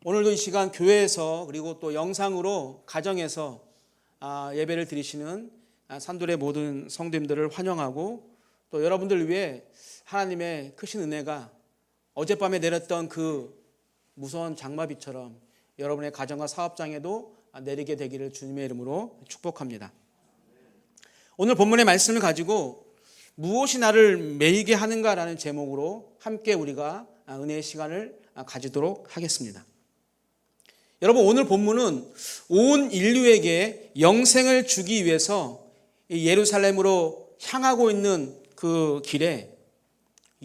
오늘도 이 시간 교회에서 그리고 또 영상으로 가정에서 예배를 드리시는 산돌의 모든 성도님들을 환영하고, 또 여러분들 위해 하나님의 크신 은혜가 어젯밤에 내렸던 그 무서운 장마비처럼 여러분의 가정과 사업장에도 내리게 되기를 주님의 이름으로 축복합니다. 오늘 본문의 말씀을 가지고 무엇이 나를 매이게 하는가라는 제목으로 함께 우리가 은혜의 시간을 가지도록 하겠습니다. 여러분, 오늘 본문은 온 인류에게 영생을 주기 위해서 예루살렘으로 향하고 있는 그 길에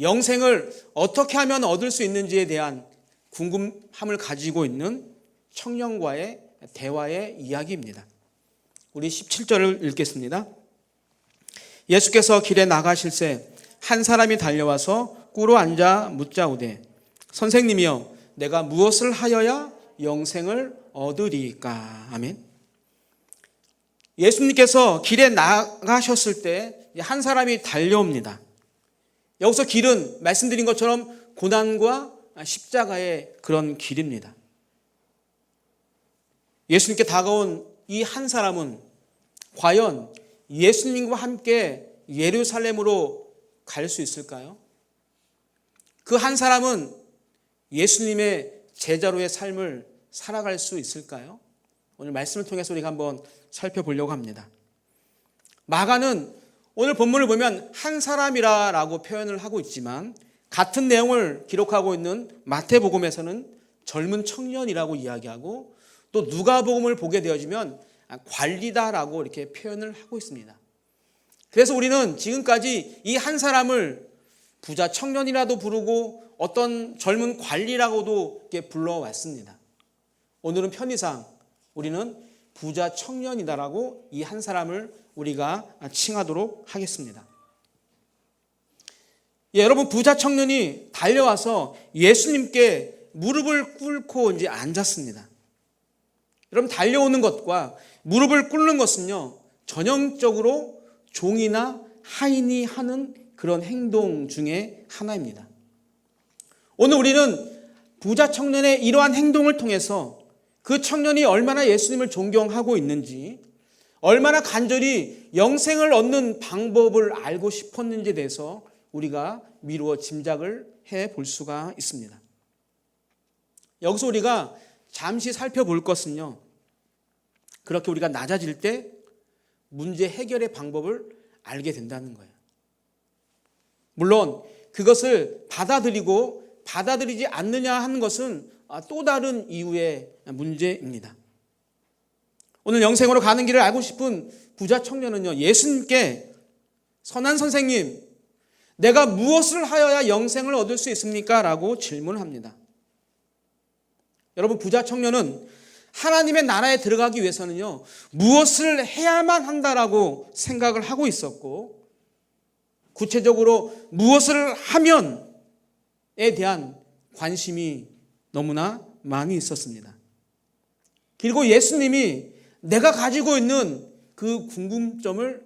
영생을 어떻게 하면 얻을 수 있는지에 대한 궁금함을 가지고 있는 청년과의 대화의 이야기입니다. 우리 17절을 읽겠습니다. 예수께서 길에 나가실새 한 사람이 달려와서 꿇어 앉아 묻자오되, 선생님이여, 내가 무엇을 하여야 영생을 얻으리까? 아멘. 예수님께서 길에 나가셨을 때 한 사람이 달려옵니다. 여기서 길은 말씀드린 것처럼 고난과 십자가의 그런 길입니다. 예수님께 다가온 이 한 사람은 과연 예수님과 함께 예루살렘으로 갈 수 있을까요? 그 한 사람은 예수님의 제자로의 삶을 살아갈 수 있을까요? 오늘 말씀을 통해서 우리가 한번 살펴보려고 합니다. 마가는 오늘 본문을 보면 한 사람이라고 표현을 하고 있지만, 같은 내용을 기록하고 있는 마태복음에서는 젊은 청년이라고 이야기하고, 또 누가복음을 보게 되어지면 관리다라고 이렇게 표현을 하고 있습니다. 그래서 우리는 지금까지 이 한 사람을 부자 청년이라도 부르고 어떤 젊은 관리라고도 이렇게 불러왔습니다. 오늘은 편의상 우리는 부자 청년이다라고 이 한 사람을 우리가 칭하도록 하겠습니다. 여러분, 부자 청년이 달려와서 예수님께 무릎을 꿇고 이제 앉았습니다. 여러분, 달려오는 것과 무릎을 꿇는 것은요, 전형적으로 종이나 하인이 하는 그런 행동 중에 하나입니다. 오늘 우리는 부자 청년의 이러한 행동을 통해서 그 청년이 얼마나 예수님을 존경하고 있는지, 얼마나 간절히 영생을 얻는 방법을 알고 싶었는지에 대해서 우리가 미루어 짐작을 해볼 수가 있습니다. 여기서 우리가 잠시 살펴볼 것은요, 그렇게 우리가 낮아질 때 문제 해결의 방법을 알게 된다는 거예요. 물론 그것을 받아들이고 받아들이지 않느냐 하는 것은 또 다른 이유의 문제입니다. 오늘 영생으로 가는 길을 알고 싶은 부자 청년은요, 예수님께 선한 선생님, 내가 무엇을 하여야 영생을 얻을 수 있습니까? 라고 질문을 합니다. 여러분, 부자 청년은 하나님의 나라에 들어가기 위해서는요, 무엇을 해야만 한다라고 생각을 하고 있었고, 구체적으로 무엇을 하면에 대한 관심이 너무나 많이 있었습니다. 그리고 예수님이 내가 가지고 있는 그 궁금점을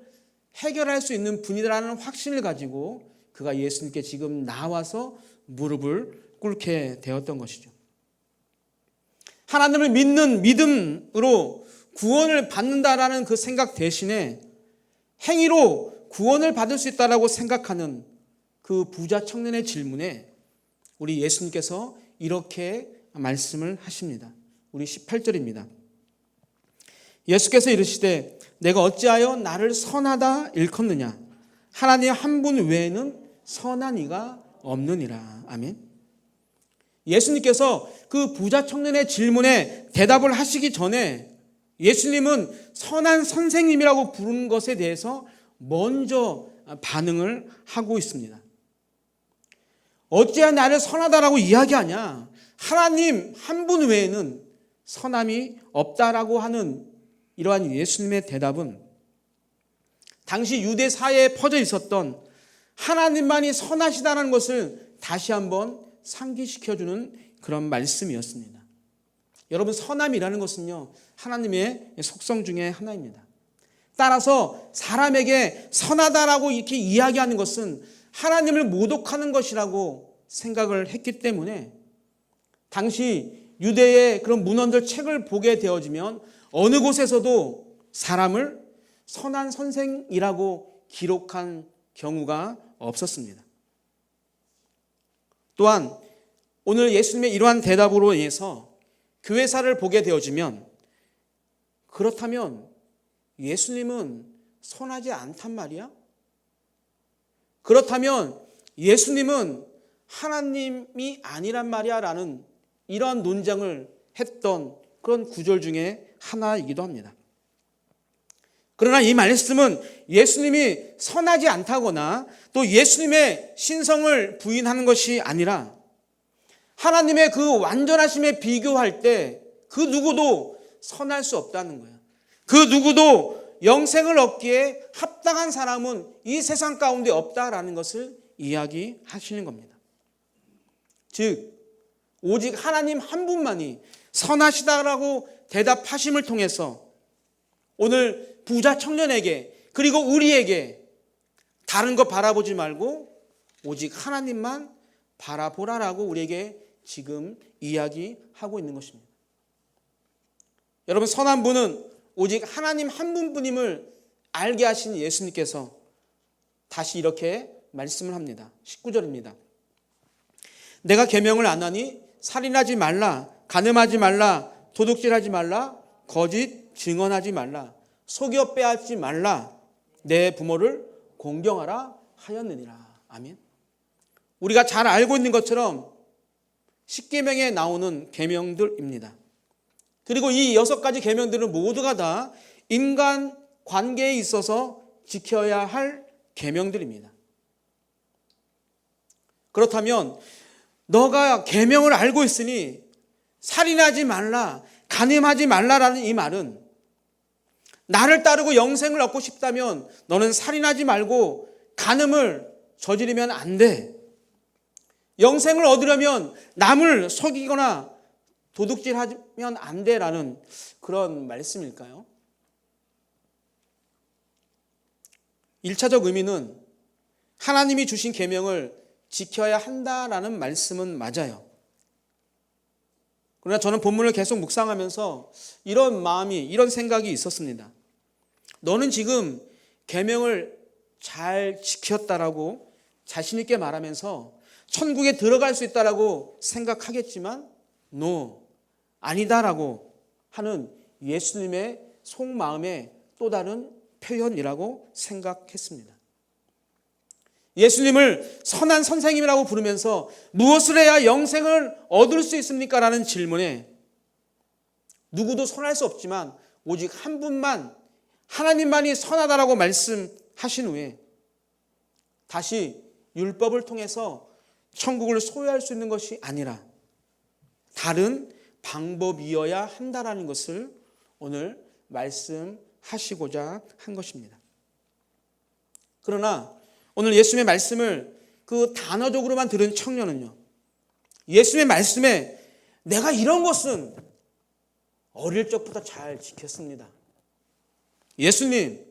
해결할 수 있는 분이라는 확신을 가지고 그가 예수님께 지금 나와서 무릎을 꿇게 되었던 것이죠. 하나님을 믿는 믿음으로 구원을 받는다라는 그 생각 대신에 행위로 구원을 받을 수 있다라고 생각하는 그 부자 청년의 질문에 우리 예수님께서 이렇게 말씀을 하십니다. 우리 18절입니다. 예수께서 이르시되, 내가 어찌하여 나를 선하다 일컫느냐? 하나님 한 분 외에는 선한 이가 없느니라. 아멘. 예수님께서 그 부자 청년의 질문에 대답을 하시기 전에 예수님은 선한 선생님이라고 부르는 것에 대해서 먼저 반응을 하고 있습니다. 어찌하여 나를 선하다라고 이야기하냐? 하나님 한 분 외에는 선함이 없다라고 하는 이러한 예수님의 대답은 당시 유대 사회에 퍼져 있었던 하나님만이 선하시다는 것을 다시 한번 상기시켜주는 그런 말씀이었습니다. 여러분, 선함이라는 것은요, 하나님의 속성 중에 하나입니다. 따라서 사람에게 선하다라고 이렇게 이야기하는 것은 하나님을 모독하는 것이라고 생각을 했기 때문에 당시 유대의 그런 문헌들 책을 보게 되어지면 어느 곳에서도 사람을 선한 선생이라고 기록한 경우가 없었습니다. 또한 오늘 예수님의 이러한 대답으로 인해서 교회사를 보게 되어지면, 그렇다면 예수님은 선하지 않단 말이야? 그렇다면 예수님은 하나님이 아니란 말이야? 라는 이러한 논쟁을 했던 그런 구절 중에 하나이기도 합니다. 그러나 이 말씀은 예수님이 선하지 않다거나 또 예수님의 신성을 부인하는 것이 아니라 하나님의 그 완전하심에 비교할 때 그 누구도 선할 수 없다는 거예요. 그 누구도 영생을 얻기에 합당한 사람은 이 세상 가운데 없다라는 것을 이야기하시는 겁니다. 즉 오직 하나님 한 분만이 선하시다라고 대답하심을 통해서 오늘 부자 청년에게 그리고 우리에게 다른 거 바라보지 말고 오직 하나님만 바라보라라고 우리에게 지금 이야기하고 있는 것입니다. 여러분, 선한 분은 오직 하나님 한 분뿐임을 알게 하신 예수님께서 다시 이렇게 말씀을 합니다. 19절입니다. 내가 계명을 안 하니 살인하지 말라, 간음하지 말라, 도둑질하지 말라, 거짓 증언하지 말라, 속여 빼앗지 말라, 내 부모를 공경하라 하였느니라. 아멘. 우리가 잘 알고 있는 것처럼 십계명에 나오는 계명들입니다. 그리고 이 6가지 계명들은 모두가 다 인간 관계에 있어서 지켜야 할 계명들입니다. 그렇다면 너가 계명을 알고 있으니 살인하지 말라, 간음하지 말라라는 이 말은 나를 따르고 영생을 얻고 싶다면 너는 살인하지 말고 간음을 저지르면 안 돼. 영생을 얻으려면 남을 속이거나 도둑질하면 안 돼라는 그런 말씀일까요? 1차적 의미는 하나님이 주신 계명을 지켜야 한다라는 말씀은 맞아요. 그러나 저는 본문을 계속 묵상하면서 이런 마음이, 이런 생각이 있었습니다. 너는 지금 계명을 잘 지켰다라고 자신 있게 말하면서 천국에 들어갈 수 있다라고 생각하겠지만 no, 아니다라고 하는 예수님의 속마음의 또 다른 표현이라고 생각했습니다. 예수님을 선한 선생님이라고 부르면서 무엇을 해야 영생을 얻을 수 있습니까? 라는 질문에 누구도 선할 수 없지만 오직 한 분만, 하나님만이 선하다라고 말씀하신 후에 다시 율법을 통해서 천국을 소유할 수 있는 것이 아니라 다른 방법이어야 한다라는 것을 오늘 말씀하시고자 한 것입니다. 그러나 오늘 예수님의 말씀을 그 단어적으로만 들은 청년은요, 예수님의 말씀에 내가 이런 것은 어릴 적부터 잘 지켰습니다. 예수님,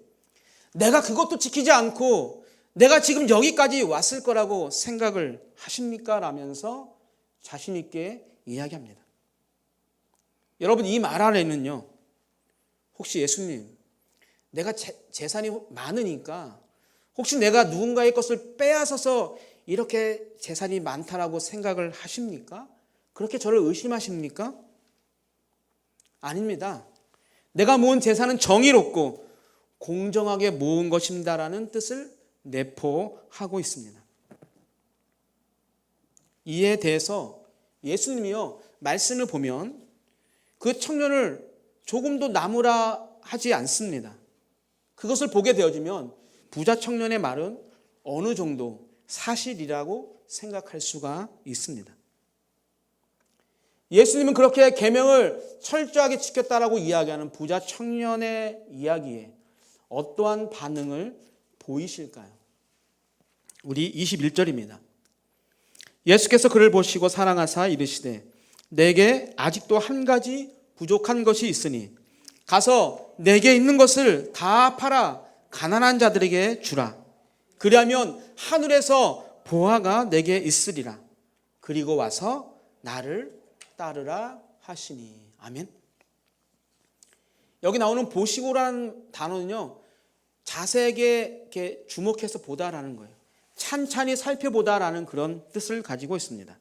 내가 그것도 지키지 않고 내가 지금 여기까지 왔을 거라고 생각을 하십니까? 라면서 자신 있게 이야기합니다. 여러분, 이 말 안에는요, 혹시 예수님, 내가 재산이 많으니까 혹시 내가 누군가의 것을 빼앗아서 이렇게 재산이 많다라고 생각을 하십니까? 그렇게 저를 의심하십니까? 아닙니다. 내가 모은 재산은 정의롭고 공정하게 모은 것입니다라는 뜻을 내포하고 있습니다. 이에 대해서 예수님이요, 말씀을 보면 그 청년을 조금도 나무라 하지 않습니다. 그것을 보게 되어지면 부자 청년의 말은 어느 정도 사실이라고 생각할 수가 있습니다. 예수님은 그렇게 계명을 철저하게 지켰다라고 이야기하는 부자 청년의 이야기에 어떠한 반응을 보이실까요? 우리 21절입니다. 예수께서 그를 보시고 사랑하사 이르시되 내게 아직도 한 가지 부족한 것이 있으니 가서 내게 있는 것을 다 팔아 가난한 자들에게 주라. 그리하면 하늘에서 보화가 내게 있으리라. 그리고 와서 나를 따르라 하시니. 아멘. 여기 나오는 보시고라는 단어는요, 자세하게 이렇게 주목해서 보다라는 거예요. 찬찬히 살펴보다라는 그런 뜻을 가지고 있습니다.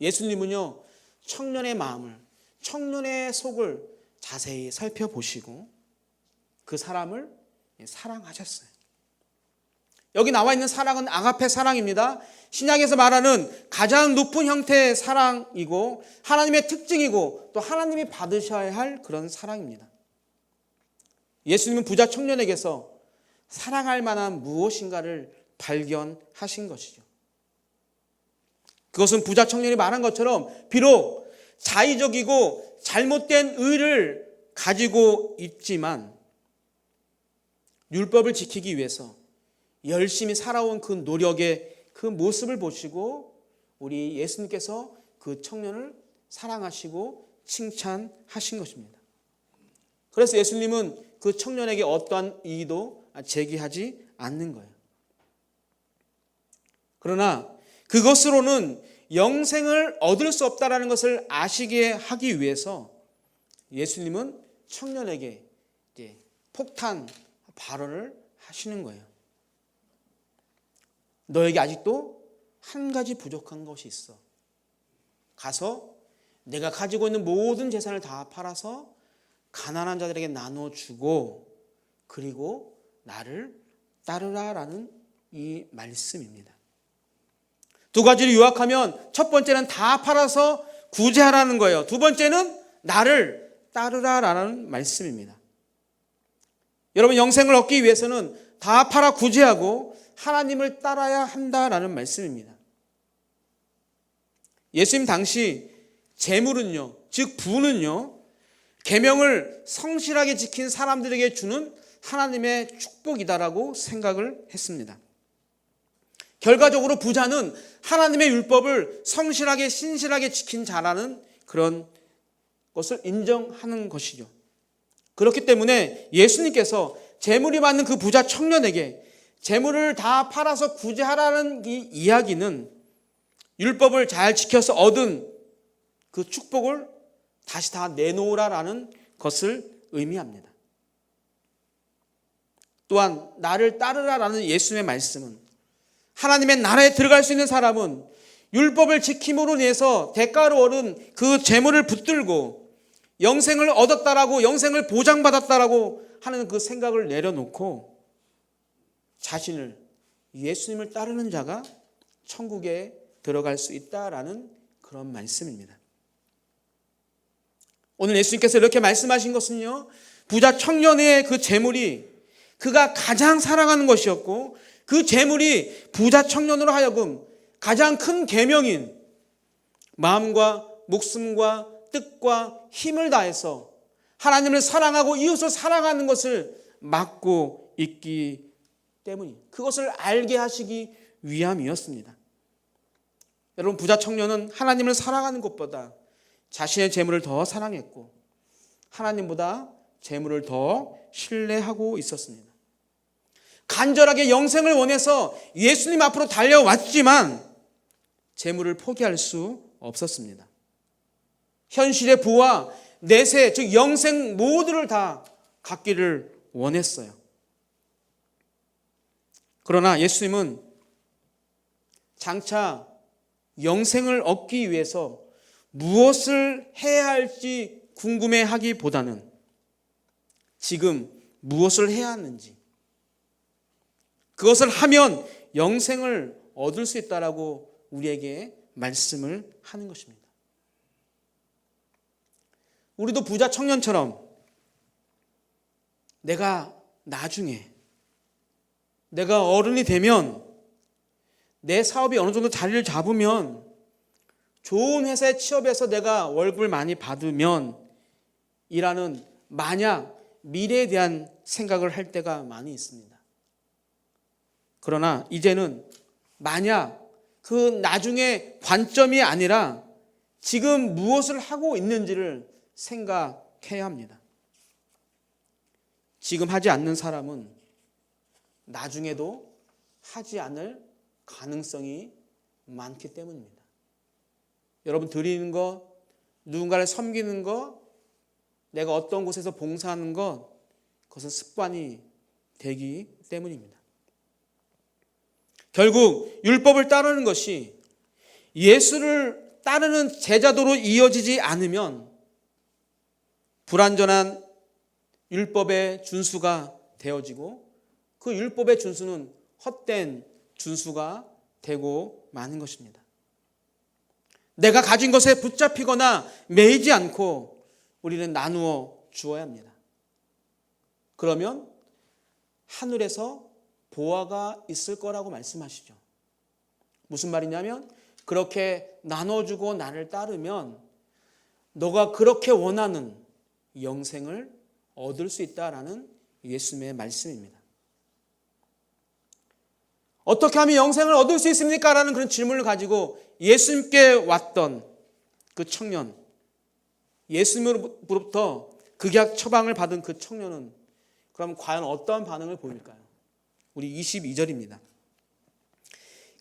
예수님은요, 청년의 마음을, 청년의 속을 자세히 살펴보시고 그 사람을 사랑하셨어요. 여기 나와 있는 사랑은 아가페 사랑입니다. 신약에서 말하는 가장 높은 형태의 사랑이고 하나님의 특징이고 또 하나님이 받으셔야 할 그런 사랑입니다. 예수님은 부자 청년에게서 사랑할 만한 무엇인가를 발견하신 것이죠. 그것은 부자 청년이 말한 것처럼 비록 자의적이고 잘못된 의를 가지고 있지만 율법을 지키기 위해서 열심히 살아온 그 노력의 그 모습을 보시고 우리 예수님께서 그 청년을 사랑하시고 칭찬하신 것입니다. 그래서 예수님은 그 청년에게 어떠한 이의도 제기하지 않는 거예요. 그러나 그것으로는 영생을 얻을 수 없다라는 것을 아시게 하기 위해서 예수님은 청년에게 이제 폭탄 발언을 하시는 거예요. 너에게 아직도 한 가지 부족한 것이 있어. 가서 내가 가지고 있는 모든 재산을 다 팔아서 가난한 자들에게 나눠주고 그리고 나를 따르라라는 이 말씀입니다. 두 가지를 요약하면 첫 번째는 다 팔아서 구제하라는 거예요. 두 번째는 나를 따르라라는 말씀입니다. 여러분, 영생을 얻기 위해서는 다 팔아 구제하고 하나님을 따라야 한다라는 말씀입니다. 예수님 당시 재물은요, 즉 부는요, 계명을 성실하게 지킨 사람들에게 주는 하나님의 축복이다라고 생각을 했습니다. 결과적으로 부자는 하나님의 율법을 성실하게 신실하게 지킨 자라는 그런 것을 인정하는 것이죠. 그렇기 때문에 예수님께서 재물이 많은 그 부자 청년에게 재물을 다 팔아서 구제하라는 이 이야기는 율법을 잘 지켜서 얻은 그 축복을 다시 다 내놓으라라는 것을 의미합니다. 또한 나를 따르라라는 예수님의 말씀은 하나님의 나라에 들어갈 수 있는 사람은 율법을 지킴으로 인해서 대가로 얻은 그 재물을 붙들고 영생을 얻었다라고, 영생을 보장받았다라고 하는 그 생각을 내려놓고 자신을, 예수님을 따르는 자가 천국에 들어갈 수 있다라는 그런 말씀입니다. 오늘 예수님께서 이렇게 말씀하신 것은요, 부자 청년의 그 재물이 그가 가장 사랑하는 것이었고 그 재물이 부자 청년으로 하여금 가장 큰 계명인 마음과 목숨과 뜻과 힘을 다해서 하나님을 사랑하고 이웃을 사랑하는 것을 맡고 있기 때문이, 그것을 알게 하시기 위함이었습니다. 여러분, 부자 청년은 하나님을 사랑하는 것보다 자신의 재물을 더 사랑했고 하나님보다 재물을 더 신뢰하고 있었습니다. 간절하게 영생을 원해서 예수님 앞으로 달려왔지만 재물을 포기할 수 없었습니다. 현실의 부와 내세, 즉 영생 모두를 다 갖기를 원했어요. 그러나 예수님은 장차 영생을 얻기 위해서 무엇을 해야 할지 궁금해하기보다는 지금 무엇을 해야 하는지, 그것을 하면 영생을 얻을 수 있다라고 우리에게 말씀을 하는 것입니다. 우리도 부자 청년처럼 내가 나중에 내가 어른이 되면 내 사업이 어느 정도 자리를 잡으면 좋은 회사에 취업해서 내가 월급을 많이 받으면 이라는 만약 미래에 대한 생각을 할 때가 많이 있습니다. 그러나 이제는 만약 그 나중에 관점이 아니라 지금 무엇을 하고 있는지를 생각해야 합니다. 지금 하지 않는 사람은 나중에도 하지 않을 가능성이 많기 때문입니다. 여러분, 드리는 것 누군가를 섬기는 것, 내가 어떤 곳에서 봉사하는 것, 그것은 습관이 되기 때문입니다. 결국 율법을 따르는 것이 예수를 따르는 제자도로 이어지지 않으면 불완전한 율법의 준수가 되어지고 그 율법의 준수는 헛된 준수가 되고 마는 것입니다. 내가 가진 것에 붙잡히거나 매이지 않고 우리는 나누어 주어야 합니다. 그러면 하늘에서 보화가 있을 거라고 말씀하시죠. 무슨 말이냐면 그렇게 나눠주고 나를 따르면 너가 그렇게 원하는 영생을 얻을 수 있다라는 예수님의 말씀입니다. 어떻게 하면 영생을 얻을 수 있습니까? 라는 그런 질문을 가지고 예수님께 왔던 그 청년, 예수님으로부터 극약 처방을 받은 그 청년은 그럼 과연 어떠한 반응을 보일까요? 우리 22절입니다.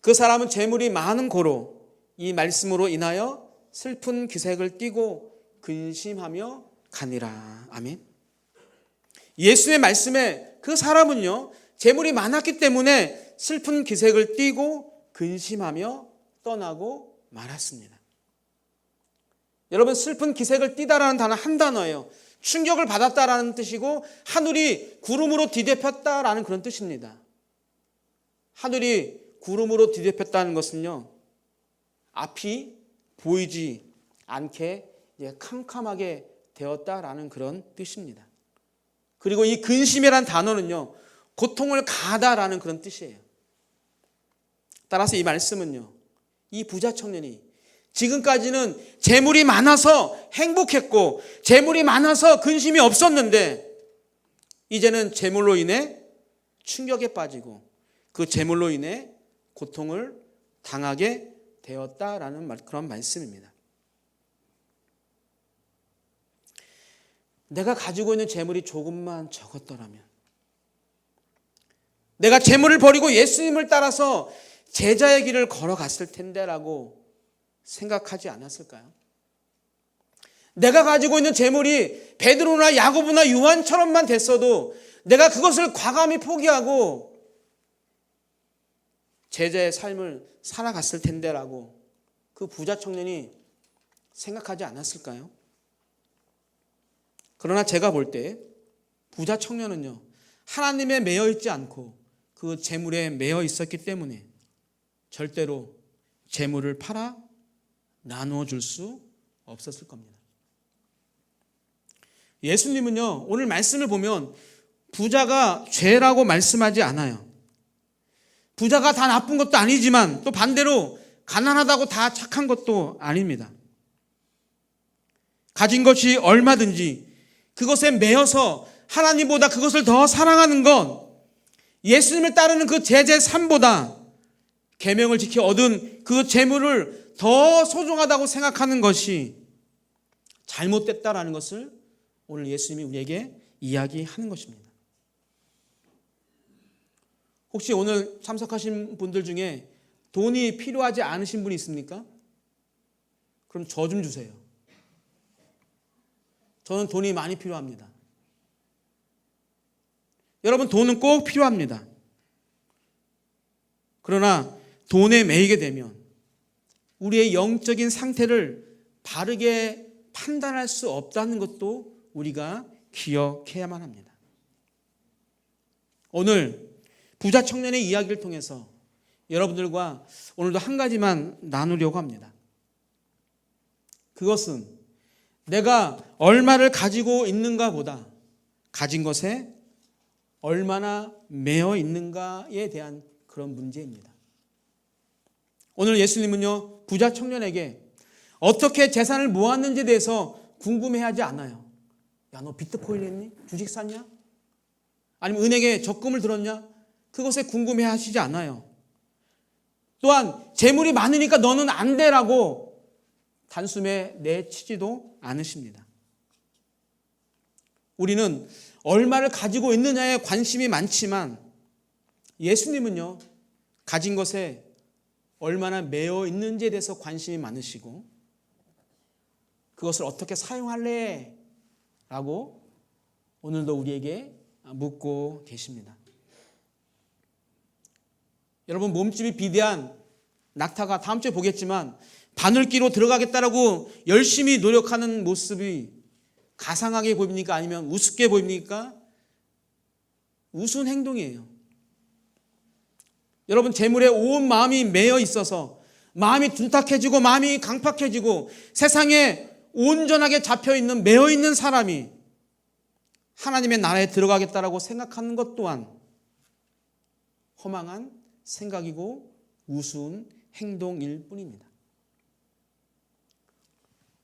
그 사람은 재물이 많은 고로 이 말씀으로 인하여 슬픈 기색을 띠고 근심하며 가니라. 아멘. 예수의 말씀에 그 사람은요, 재물이 많았기 때문에 슬픈 기색을 띠고 근심하며 떠나고 말았습니다. 여러분, 슬픈 기색을 띠다라는 단어 한 단어예요. 충격을 받았다라는 뜻이고 하늘이 구름으로 뒤덮였다라는 그런 뜻입니다. 하늘이 구름으로 뒤덮였다는 것은요, 앞이 보이지 않게 캄캄하게 되었다라는 그런 뜻입니다. 그리고 이 근심이란 단어는요, 고통을 가하다라는 그런 뜻이에요. 따라서 이 말씀은요, 이 부자 청년이 지금까지는 재물이 많아서 행복했고 재물이 많아서 근심이 없었는데 이제는 재물로 인해 충격에 빠지고 그 재물로 인해 고통을 당하게 되었다라는 그런 말씀입니다. 내가 가지고 있는 재물이 조금만 적었더라면, 내가 재물을 버리고 예수님을 따라서 제자의 길을 걸어갔을 텐데라고 생각하지 않았을까요? 내가 가지고 있는 재물이 베드로나 야고보나 요한처럼만 됐어도 내가 그것을 과감히 포기하고 제자의 삶을 살아갔을 텐데라고 그 부자 청년이 생각하지 않았을까요? 그러나 제가 볼 때 부자 청년은요, 하나님에 매여 있지 않고 그 재물에 매여 있었기 때문에 절대로 재물을 팔아 나누어 줄 수 없었을 겁니다. 예수님은요, 오늘 말씀을 보면 부자가 죄라고 말씀하지 않아요. 부자가 다 나쁜 것도 아니지만 또 반대로 가난하다고 다 착한 것도 아닙니다. 가진 것이 얼마든지 그것에 매여서 하나님보다 그것을 더 사랑하는 것, 예수님을 따르는 그 제자의 삶보다 계명을 지켜 얻은 그 재물을 더 소중하다고 생각하는 것이 잘못됐다라는 것을 오늘 예수님이 우리에게 이야기하는 것입니다. 혹시 오늘 참석하신 분들 중에 돈이 필요하지 않으신 분이 있습니까? 그럼 저 좀 주세요. 저는 돈이 많이 필요합니다. 여러분, 돈은 꼭 필요합니다. 그러나 돈에 매이게 되면 우리의 영적인 상태를 바르게 판단할 수 없다는 것도 우리가 기억해야만 합니다. 오늘 부자 청년의 이야기를 통해서 여러분들과 오늘도 한 가지만 나누려고 합니다. 그것은 내가 얼마를 가지고 있는가 보다 가진 것에 얼마나 매여 있는가에 대한 그런 문제입니다. 오늘 예수님은요, 부자 청년에게 어떻게 재산을 모았는지에 대해서 궁금해하지 않아요. 야, 너 비트코인 했니? 주식 샀냐? 아니면 은행에 적금을 들었냐? 그것에 궁금해하시지 않아요. 또한 재물이 많으니까 너는 안 돼라고 단숨에 내치지도 않으십니다. 우리는 얼마를 가지고 있느냐에 관심이 많지만 예수님은요, 가진 것에 얼마나 매여 있는지에 대해서 관심이 많으시고 그것을 어떻게 사용할래? 라고 오늘도 우리에게 묻고 계십니다. 여러분, 몸집이 비대한 낙타가 다음 주에 보겠지만 바늘기로 들어가겠다라고 열심히 노력하는 모습이 가상하게 보입니까? 아니면 우습게 보입니까? 우스운 행동이에요. 여러분, 재물에 온 마음이 매여 있어서 마음이 둔탁해지고 마음이 강팍해지고 세상에 온전하게 잡혀있는 매여 있는 사람이 하나님의 나라에 들어가겠다라고 생각하는 것 또한 허망한 생각이고 우스운 행동일 뿐입니다.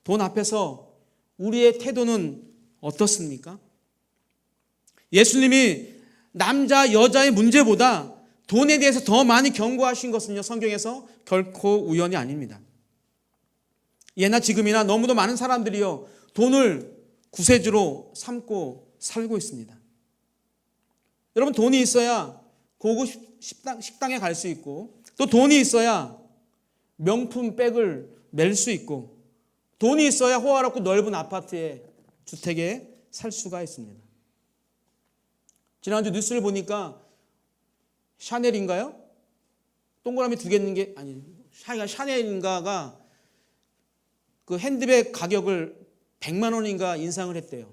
돈 앞에서 우리의 태도는 어떻습니까? 예수님이 남자, 여자의 문제보다 돈에 대해서 더 많이 경고하신 것은요, 성경에서 결코 우연이 아닙니다. 예나 지금이나 너무도 많은 사람들이요, 돈을 구세주로 삼고 살고 있습니다. 여러분, 돈이 있어야 고급 식당에 갈 수 있고, 또 돈이 있어야 명품 백을 멜 수 있고, 돈이 있어야 호화롭고 넓은 아파트에, 주택에 살 수가 있습니다. 지난주 뉴스를 보니까 샤넬인가요? 동그라미 두 개 있는 게 아니, 샤넬인가가 그 핸드백 가격을 100만 원인가 인상을 했대요.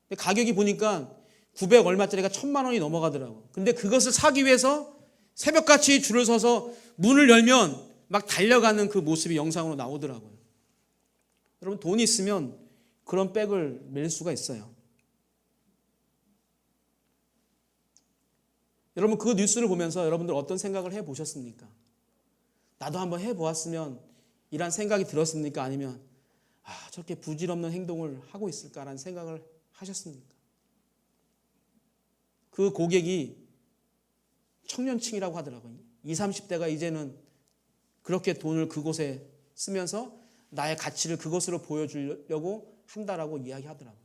근데 가격이 보니까 900 얼마짜리가 1000만 원이 넘어가더라고. 근데 그것을 사기 위해서 새벽같이 줄을 서서 문을 열면 막 달려가는 그 모습이 영상으로 나오더라고요. 여러분, 돈이 있으면 그런 백을 멜 수가 있어요. 여러분, 그 뉴스를 보면서 여러분들 어떤 생각을 해보셨습니까? 나도 한번 해보았으면 이란 생각이 들었습니까? 아니면 저렇게 부질없는 행동을 하고 있을까라는 생각을 하셨습니까? 그 고객이 청년층이라고 하더라고요. 20, 30대가 이제는 그렇게 돈을 그곳에 쓰면서 나의 가치를 그것으로 보여주려고 한다라고 이야기하더라고요.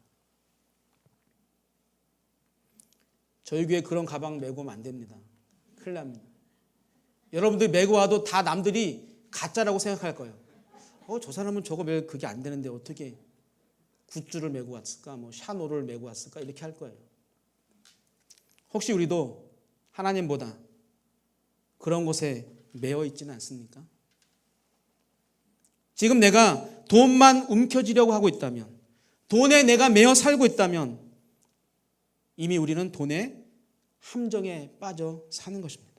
저희 교회 그런 가방 메고 오면 안 됩니다. 큰일 납니다. 여러분들이 메고 와도 다 남들이 가짜라고 생각할 거예요. 저 사람은 저거 왜 그게 안 되는데 어떻게 굿즈를 메고 왔을까? 뭐 샤노를 메고 왔을까? 이렇게 할 거예요. 혹시 우리도 하나님보다 그런 곳에 매여 있지는 않습니까? 지금 내가 돈만 움켜쥐려고 하고 있다면, 돈에 내가 매여 살고 있다면 이미 우리는 돈의 함정에 빠져 사는 것입니다.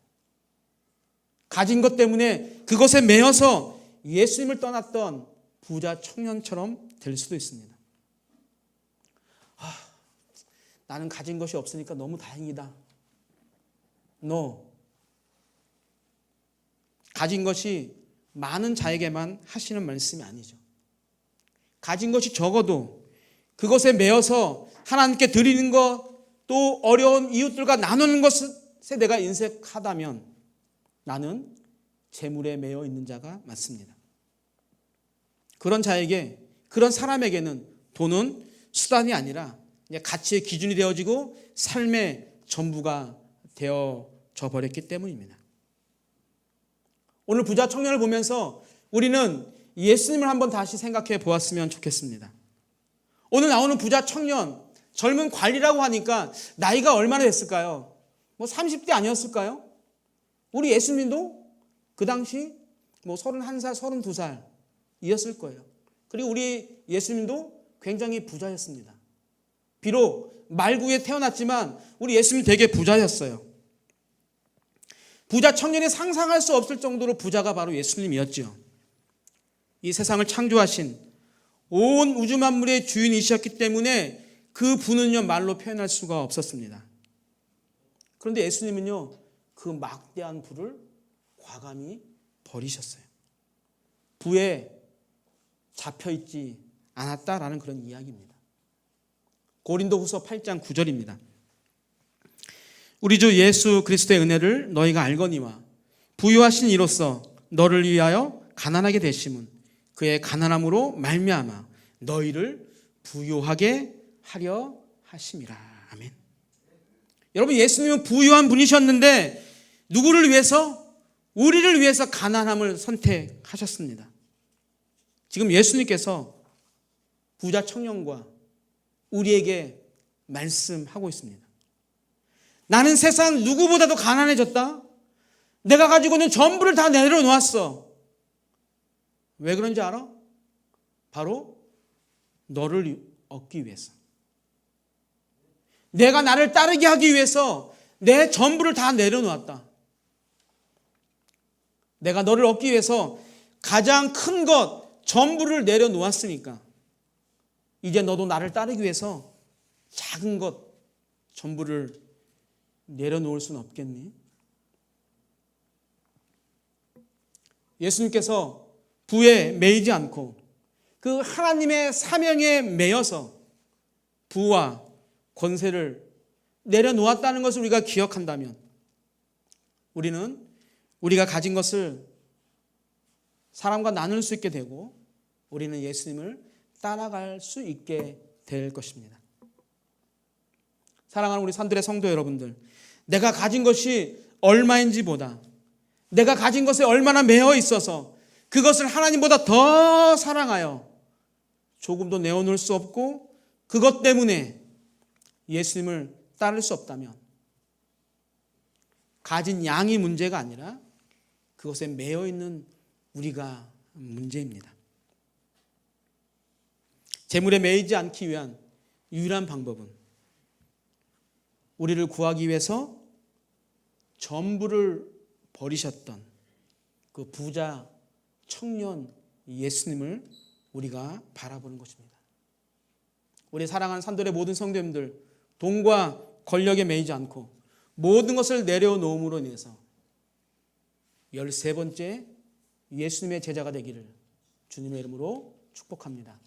가진 것 때문에 그것에 매여서 예수님을 떠났던 부자 청년처럼 될 수도 있습니다. 나는 가진 것이 없으니까 너무 다행이다. No. 가진 것이 많은 자에게만 하시는 말씀이 아니죠. 가진 것이 적어도 그것에 매여서 하나님께 드리는 것, 또 어려운 이웃들과 나누는 것에 내가 인색하다면 나는 재물에 매여 있는 자가 맞습니다. 그런 자에게, 그런 사람에게는 돈은 수단이 아니라 가치의 기준이 되어지고 삶의 전부가 되어져 버렸기 때문입니다. 오늘 부자 청년을 보면서 우리는 예수님을 한번 다시 생각해 보았으면 좋겠습니다. 오늘 나오는 부자 청년, 젊은 관리라고 하니까 나이가 얼마나 됐을까요? 30대 아니었을까요? 우리 예수님도 그 당시 31살, 32살이었을 거예요. 그리고 우리 예수님도 굉장히 부자였습니다. 비록 말구에 태어났지만 우리 예수님 되게 부자였어요. 부자 청년이 상상할 수 없을 정도로 부자가 바로 예수님이었죠. 이 세상을 창조하신 온 우주 만물의 주인이셨기 때문에 그 부는요, 말로 표현할 수가 없었습니다. 그런데 예수님은요, 그 막대한 부를 과감히 버리셨어요. 부에 잡혀있지 않았다라는 그런 이야기입니다. 고린도후서 8장 9절입니다. 우리 주 예수 그리스도의 은혜를 너희가 알거니와 부유하신 이로써 너를 위하여 가난하게 되심은 그의 가난함으로 말미암아 너희를 부유하게 하려 하심이라. 아멘. 여러분, 예수님은 부유한 분이셨는데 누구를 위해서? 우리를 위해서 가난함을 선택하셨습니다. 지금 예수님께서 부자 청년과 우리에게 말씀하고 있습니다. 나는 세상 누구보다도 가난해졌다. 내가 가지고 있는 전부를 다 내려놓았어. 왜 그런지 알아? 바로 너를 얻기 위해서. 내가 나를 따르게 하기 위해서 내 전부를 다 내려놓았다. 내가 너를 얻기 위해서 가장 큰 것 전부를 내려놓았으니까 이제 너도 나를 따르기 위해서 작은 것 전부를 내려놓을 수는 없겠니? 예수님께서 부에 매이지 않고 그 하나님의 사명에 매여서 부와 권세를 내려놓았다는 것을 우리가 기억한다면 우리는 우리가 가진 것을 사람과 나눌 수 있게 되고 우리는 예수님을 따라갈 수 있게 될 것입니다. 사랑하는 우리 산들의 성도 여러분들, 내가 가진 것이 얼마인지보다 내가 가진 것에 얼마나 매여 있어서 그것을 하나님보다 더 사랑하여 조금도 내어놓을 수 없고 그것 때문에 예수님을 따를 수 없다면 가진 양이 문제가 아니라 그것에 매여 있는 우리가 문제입니다. 재물에 매이지 않기 위한 유일한 방법은 우리를 구하기 위해서 전부를 버리셨던 그 부자 청년 예수님을 우리가 바라보는 것입니다. 우리 사랑하는 산돌의 모든 성도님들, 돈과 권력에 매이지 않고 모든 것을 내려놓음으로 인해서 13번째 예수님의 제자가 되기를 주님의 이름으로 축복합니다.